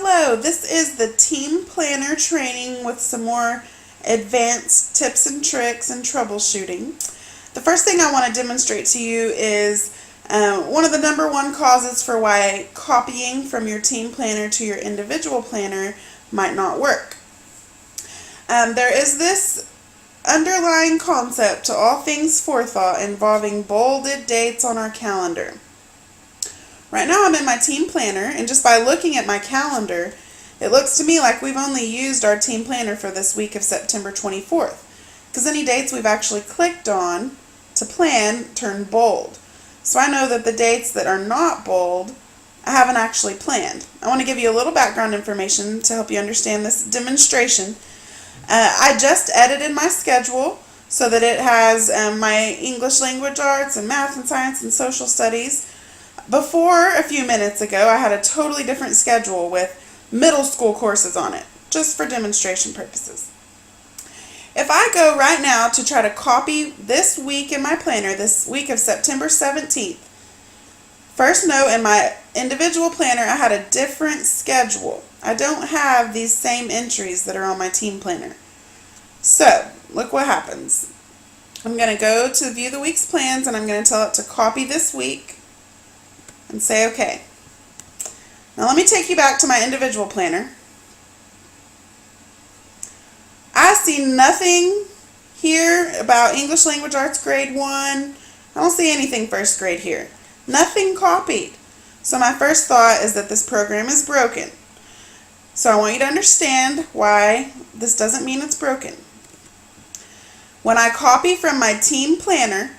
Hello, this is the team planner training with some more advanced tips and tricks and troubleshooting. The first thing I want to demonstrate to you is one of the number one causes for why copying from your team planner to your individual planner might not work. There is this underlying concept to all things forethought involving bolded dates on our calendar. Right now I'm in my team planner, and just by looking at my calendar, it looks to me like we've only used our team planner for this week of September 24th, because any dates we've actually clicked on to plan turn bold. So I know that the dates that are not bold, I haven't actually planned. I want to give you a little background information to help you understand this demonstration. I just edited my schedule so that it has my English language arts and math and science and social studies. Before, a few minutes ago, I had a totally different schedule with middle school courses on it, just for demonstration purposes. If I go right now to try to copy this week in my planner, this week of September 17th, first note, in my individual planner, I had a different schedule. I don't have these same entries that are on my team planner. So, look what happens. I'm going to go to view the week's plans, and I'm going to tell it to copy this week and say OK. Now let me take you back to my individual planner. I see nothing here about English Language Arts grade 1. I don't see anything first grade here. Nothing copied. So my first thought is that this program is broken. So I want you to understand why this doesn't mean it's broken. When I copy from my team planner,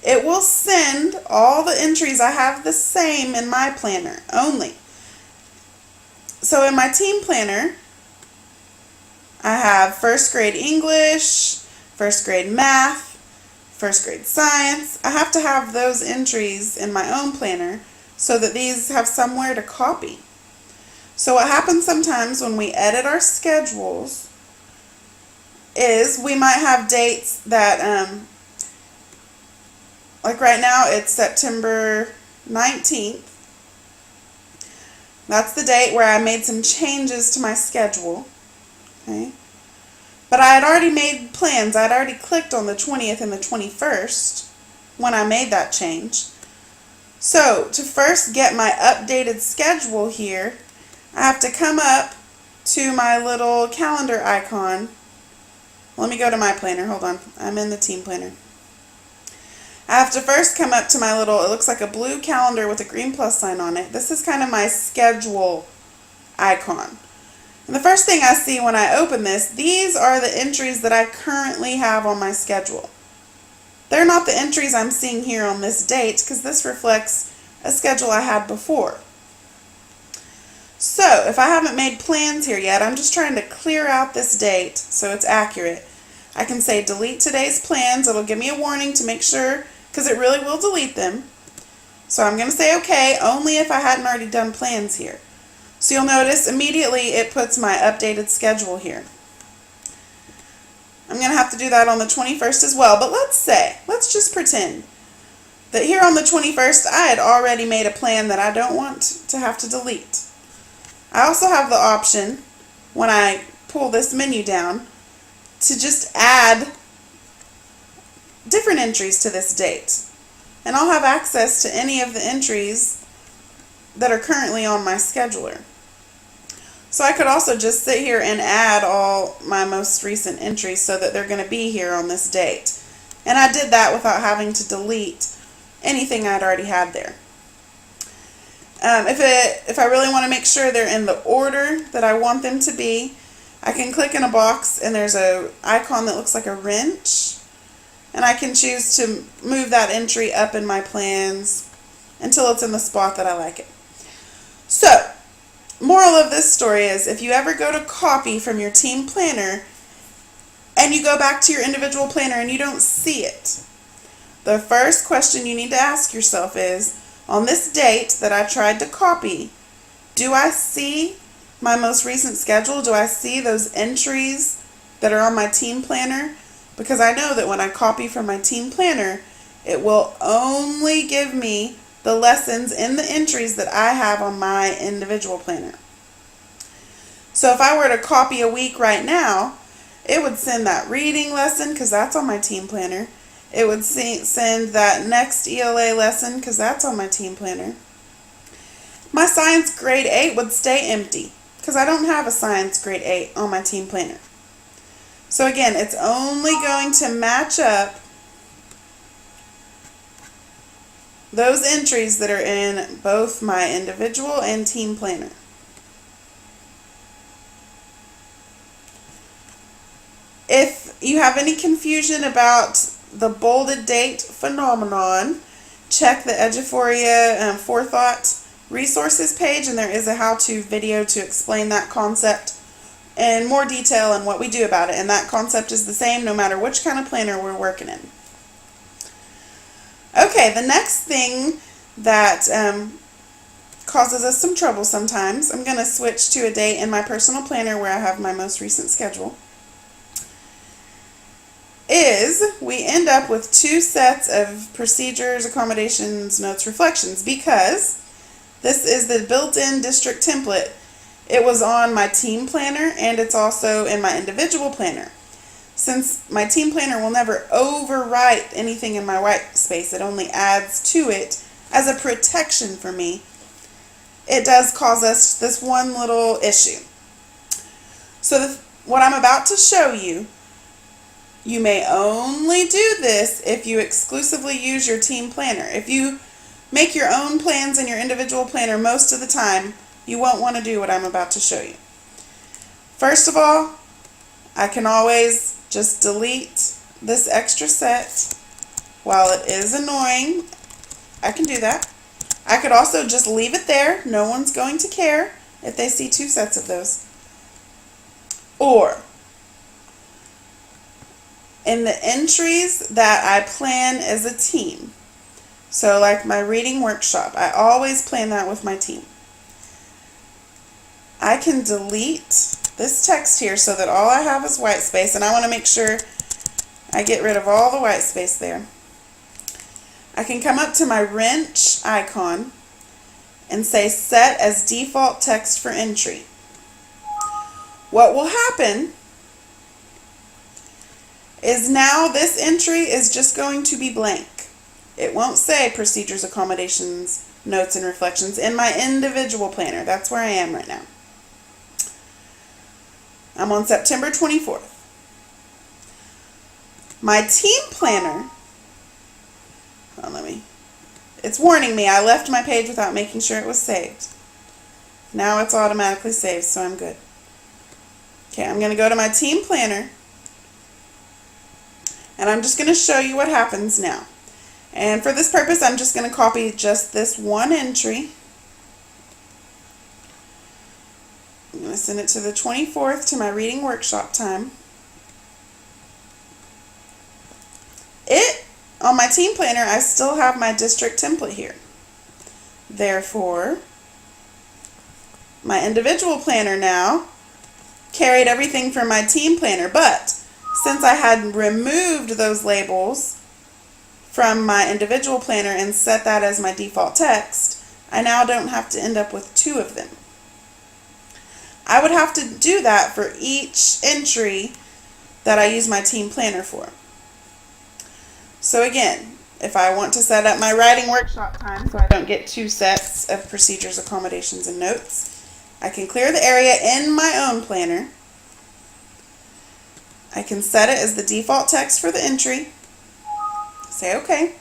it will send all the entries I have the same in my planner only. So in my team planner, I have first grade English, first grade math, first grade science. I have to have those entries in my own planner so that these have somewhere to copy. So what happens sometimes when we edit our schedules is we might have dates that like right now, it's September 19th. That's the date where I made some changes to my schedule. Okay? But I had already made plans. I had already clicked on the 20th and the 21st when I made that change. So, to first get my updated schedule here, I have to come up to my little calendar icon. Let me go to my planner. Hold on. I'm in the team planner. I have to first come up to my little, it looks like a blue calendar with a green plus sign on it. This is kind of my schedule icon. And the first thing I see when I open this, these are the entries that I currently have on my schedule. They're not the entries I'm seeing here on this date, because this reflects a schedule I had before. So, if I haven't made plans here yet, I'm just trying to clear out this date so it's accurate. I can say delete today's plans. It'll give me a warning to make sure, because it really will delete them. So I'm going to say OK, only if I hadn't already done plans here. So you'll notice immediately it puts my updated schedule here. I'm going to have to do that on the 21st as well, but let's just pretend that here on the 21st I had already made a plan that I don't want to have to delete. I also have the option, when I pull this menu down, to just add different entries to this date. And I'll have access to any of the entries that are currently on my scheduler. So I could also just sit here and add all my most recent entries so that they're going to be here on this date. And I did that without having to delete anything I'd already had there. If I really want to make sure they're in the order that I want them to be, I can click in a box and there's an icon that looks like a wrench, and I can choose to move that entry up in my plans until it's in the spot that I like it. So, moral of this story is, if you ever go to copy from your team planner and you go back to your individual planner and you don't see it, the first question you need to ask yourself is, on this date that I tried to copy, do I see my most recent schedule? Do I see those entries that are on my team planner? Because I know that when I copy from my team planner, it will only give me the lessons in the entries that I have on my individual planner. So if I were to copy a week right now, it would send that reading lesson because that's on my team planner. It would send that next ELA lesson because that's on my team planner. My science grade 8 would stay empty because I don't have a science grade 8 on my team planner. So again, it's only going to match up those entries that are in both my individual and team planner. If you have any confusion about the bolded date phenomenon, check the Eduphoria Forethought resources page, and there is a how-to video to explain that concept in more detail and what we do about it. And that concept is the same no matter which kind of planner we're working in. Okay, the next thing that causes us some trouble sometimes, I'm going to switch to a date in my personal planner where I have my most recent schedule, is we end up with 2 sets of procedures, accommodations, notes, reflections, because this is the built-in district template. It was on my team planner and it's also in my individual planner. Since my team planner will never overwrite anything in my white space, it only adds to it as a protection for me, it does cause us this one little issue. So what I'm about to show you, you may only do this if you exclusively use your team planner. If you make your own plans in your individual planner most of the time, you won't want to do what I'm about to show you. First of all, I can always just delete this extra set. While it is annoying, I can do that. I could also just leave it there. No one's going to care if they see 2 sets of those. Or, in the entries that I plan as a team, so like my reading workshop, I always plan that with my team. I can delete this text here so that all I have is white space, and I want to make sure I get rid of all the white space there. I can come up to my wrench icon and say set as default text for entry. What will happen is now this entry is just going to be blank. It won't say procedures, accommodations, notes, and reflections in my individual planner. That's where I am right now. I'm on September 24th. My team planner, it's warning me I left my page without making sure it was saved. Now it's automatically saved, so I'm good. Okay, I'm going to go to my team planner, and I'm just going to show you what happens now. And for this purpose, I'm just going to copy just this one entry. I'm going to send it to the 24th to my reading workshop time. On my team planner, I still have my district template here. Therefore, my individual planner now carried everything from my team planner, but since I had removed those labels from my individual planner and set that as my default text, I now don't have to end up with 2 of them. I would have to do that for each entry that I use my team planner for. So again, if I want to set up my writing workshop time so I don't get 2 sets of procedures, accommodations, and notes, I can clear the area in my own planner. I can set it as the default text for the entry. Say OK.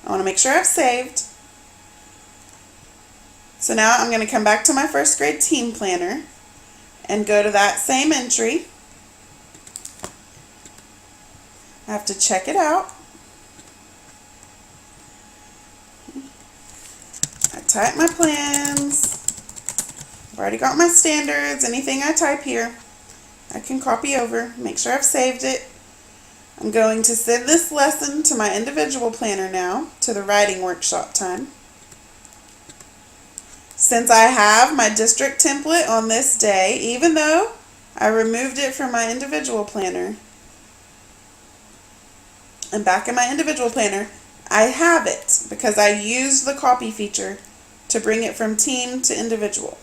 I want to make sure I've saved. So now I'm going to come back to my first grade team planner and go to that same entry. I have to check it out. I type my plans. I've already got my standards. Anything I type here, I can copy over, make sure I've saved it. I'm going to send this lesson to my individual planner now, to the writing workshop time. Since I have my district template on this day, even though I removed it from my individual planner, and back in my individual planner, I have it because I used the copy feature to bring it from team to individual.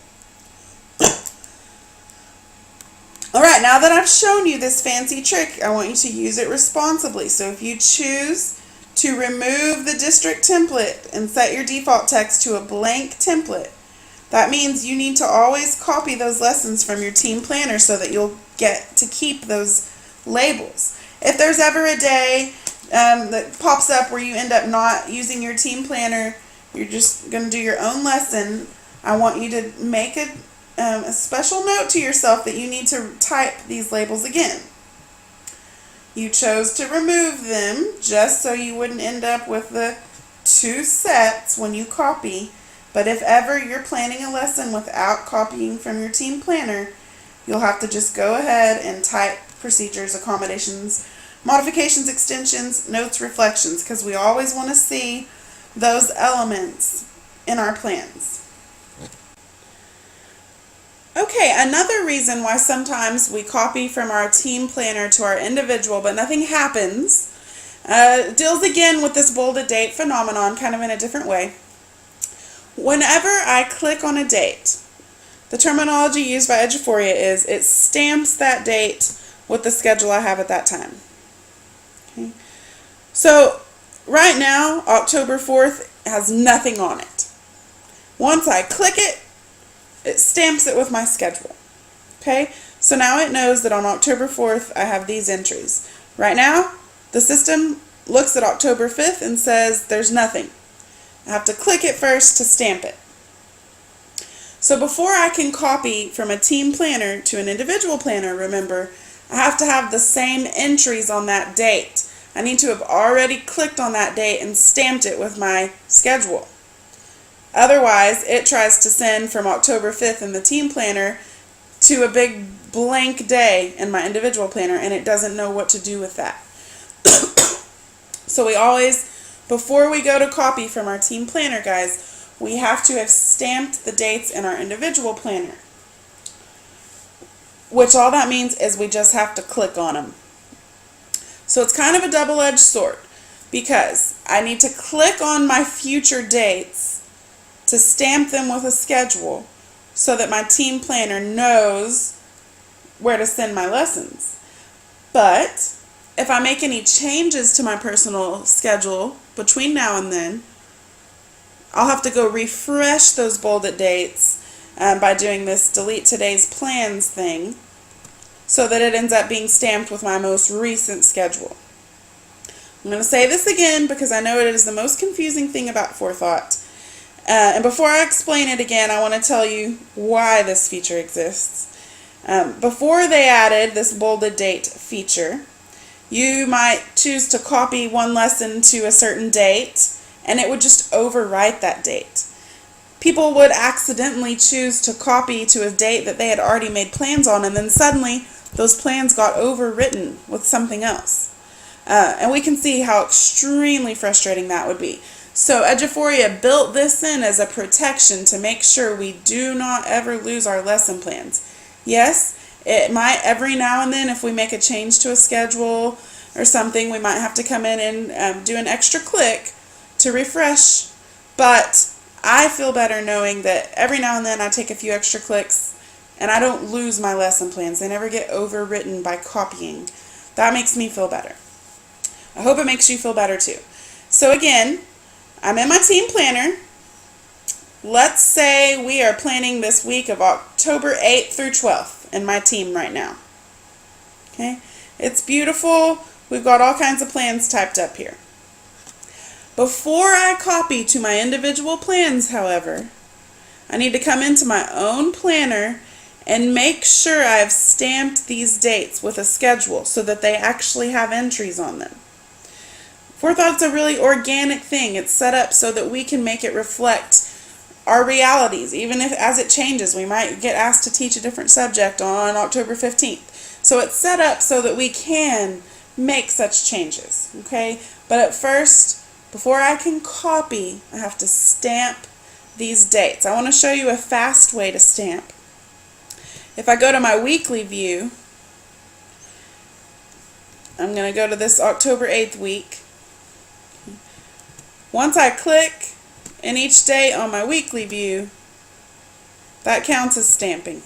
now that I've shown you this fancy trick, I want you to use it responsibly. So if you choose to remove the district template and set your default text to a blank template, that means you need to always copy those lessons from your team planner so that you'll get to keep those labels. If there's ever a day that pops up where you end up not using your team planner, you're just going to do your own lesson, I want you to make a special note to yourself that you need to type these labels again. You chose to remove them just so you wouldn't end up with the two sets when you copy. But if ever you're planning a lesson without copying from your team planner, you'll have to just go ahead and type procedures, accommodations, modifications, extensions, notes, reflections, because we always want to see those elements in our plans. Okay, another reason why sometimes we copy from our team planner to our individual but nothing happens deals again with this bolded date phenomenon, kind of in a different way. Whenever I click on a date, the terminology used by Eduphoria is it stamps that date with the schedule I have at that time. Okay. So right now, October 4th has nothing on it. Once I click it, it stamps it with my schedule. Okay, so now it knows that on October 4th I have these entries. Right now, the system looks at October 5th and says there's nothing. I have to click it first to stamp it. So before I can copy from a team planner to an individual planner, remember, I have to have the same entries on that date. I need to have already clicked on that date and stamped it with my schedule. Otherwise, it tries to send from October 5th in the team planner to a big blank day in my individual planner, and it doesn't know what to do with that. So we always, before we go to copy from our team planner, guys, we have to have stamped the dates in our individual planner. Which all that means is we just have to click on them. So it's kind of a double-edged sword, because I need to click on my future dates to stamp them with a schedule so that my team planner knows where to send my lessons. But if I make any changes to my personal schedule between now and then, I'll have to go refresh those bolded dates by doing this delete today's plans thing so that it ends up being stamped with my most recent schedule. I'm going to say this again because I know it is the most confusing thing about Forethought. And before I explain it again, I want to tell you why this feature exists. Before they added this bolded date feature, you might choose to copy one lesson to a certain date, and it would just overwrite that date. People would accidentally choose to copy to a date that they had already made plans on, and then suddenly those plans got overwritten with something else. And we can see how extremely frustrating that would be. So Eduphoria built this in as a protection to make sure we do not ever lose our lesson plans. Yes, it might every now and then, if we make a change to a schedule or something, we might have to come in and do an extra click to refresh. But I feel better knowing that every now and then I take a few extra clicks and I don't lose my lesson plans. They never get overwritten by copying. That makes me feel better. I hope it makes you feel better too. So again, I'm in my team planner. Let's say we are planning this week of October 8th through 12th in my team right now. Okay, it's beautiful. We've got all kinds of plans typed up here. Before I copy to my individual plans, however, I need to come into my own planner and make sure I've stamped these dates with a schedule so that they actually have entries on them. Forethought's a really organic thing. It's set up so that we can make it reflect our realities. Even if as it changes, we might get asked to teach a different subject on October 15th. So it's set up so that we can make such changes. Okay? But at first, before I can copy, I have to stamp these dates. I want to show you a fast way to stamp. If I go to my weekly view, I'm going to go to this October 8th week. Once I click in each date on my weekly view, that counts as stamping.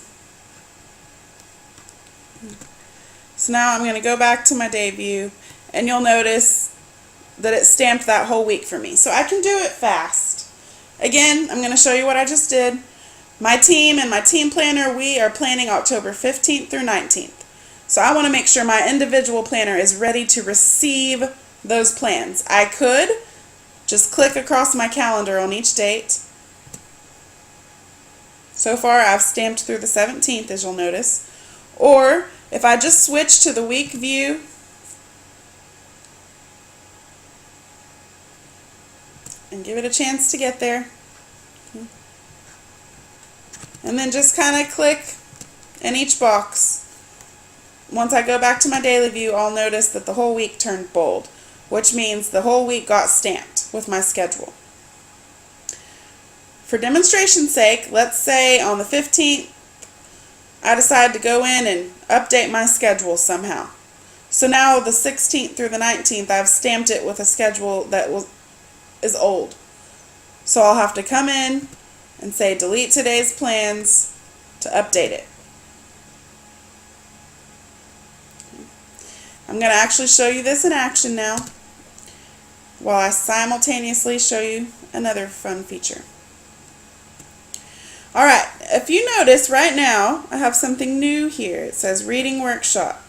So now I'm going to go back to my day view, and you'll notice that it stamped that whole week for me. So I can do it fast. Again, I'm going to show you what I just did. My team and my team planner, we are planning October 15th through 19th. So I want to make sure my individual planner is ready to receive those plans. I could just click across my calendar on each date. So far I've stamped through the 17th, as you'll notice. Or if I just switch to the week view, and give it a chance to get there, and then just kind of click in each box. Once I go back to my daily view, I'll notice that the whole week turned bold, which means the whole week got stamped with my schedule. For demonstration's sake, let's say on the 15th I decide to go in and update my schedule somehow. So now the 16th through the 19th, I've stamped it with a schedule that is old. So I'll have to come in and say delete today's plans to update it. I'm going to actually show you this in action now, while I simultaneously show you another fun feature. Alright, if you notice right now, I have something new here. It says Reading Workshop.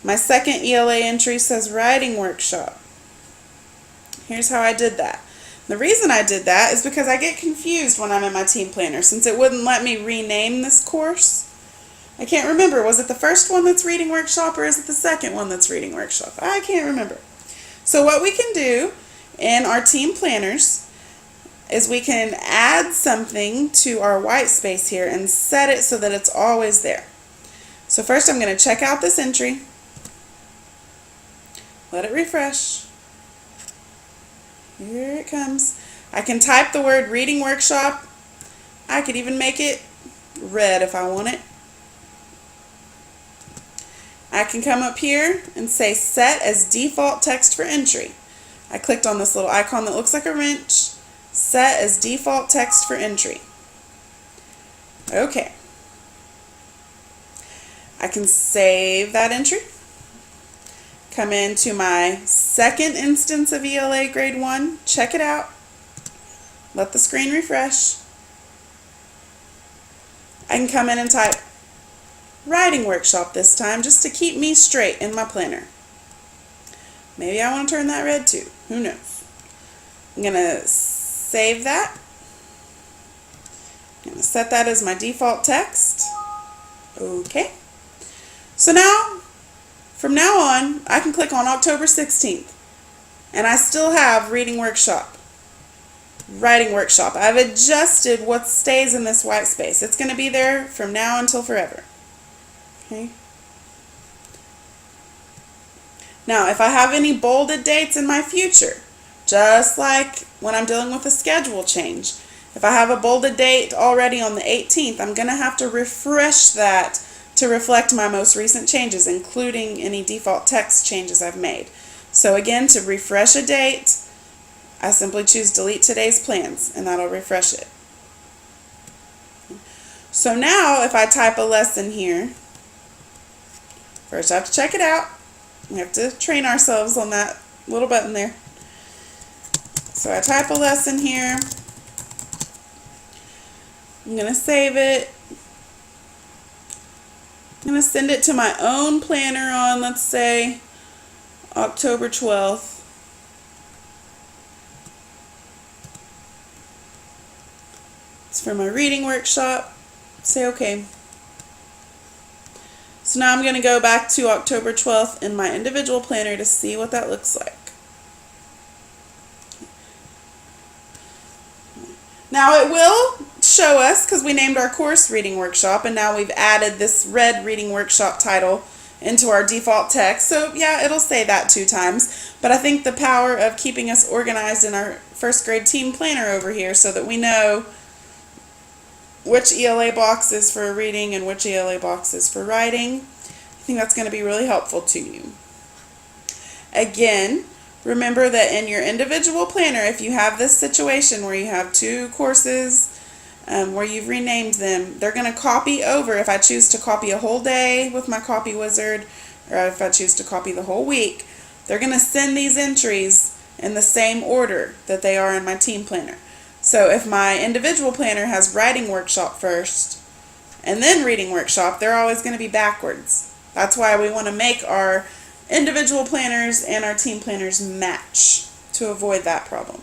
My second ELA entry says Writing Workshop. Here's how I did that. The reason I did that is because I get confused when I'm in my team planner, since it wouldn't let me rename this course. I can't remember, was it the first one that's Reading Workshop, or is it the second one that's Reading Workshop? I can't remember. So what we can do in our team planners is we can add something to our white space here and set it so that it's always there. So first I'm going to check out this entry, let it refresh. Here it comes. I can type the word Reading Workshop. I could even make it red if I want it. I can come up here and say set as default text for entry. I clicked on this little icon that looks like a wrench. Set as default text for entry. Okay. I can save that entry. Come into my second instance of ELA Grade 1. Check it out. Let the screen refresh. I can come in and type Writing Workshop this time, just to keep me straight in my planner. Maybe I want to turn that red too. Who knows? I'm going to save that. I'm going to set that as my default text. Okay. So now, from now on, I can click on October 16th, and I still have Reading Workshop, Writing Workshop. I've adjusted what stays in this white space. It's going to be there from now until forever. Okay. Now, if I have any bolded dates in my future, just like when I'm dealing with a schedule change, if I have a bolded date already on the 18th, I'm going to have to refresh that to reflect my most recent changes, including any default text changes I've made. So again, to refresh a date, I simply choose delete today's plans, and that'll refresh it. So now if I type a lesson here, first I have to check it out. We have to train ourselves on that little button there. So I type a lesson here. I'm going to save it. I'm going to send it to my own planner on, let's say, October 12th. It's for my reading workshop. Say OK. So now I'm going to go back to October 12th in my individual planner to see what that looks like. Now it will show us, because we named our course Reading Workshop, and now we've added this red Reading Workshop title into our default text. So yeah, it'll say that 2 times, but I think the power of keeping us organized in our first grade team planner over here so that we know which ELA box is for reading and which ELA box is for writing, I think that's going to be really helpful to you. Again, remember that in your individual planner, if you have this situation where you have 2 courses where you've renamed them, they're going to copy over. If I choose to copy a whole day with my copy wizard, or if I choose to copy the whole week, they're going to send these entries in the same order that they are in my team planner. So if my individual planner has writing workshop first and then reading workshop, they're always going to be backwards. That's why we want to make our individual planners and our team planners match to avoid that problem.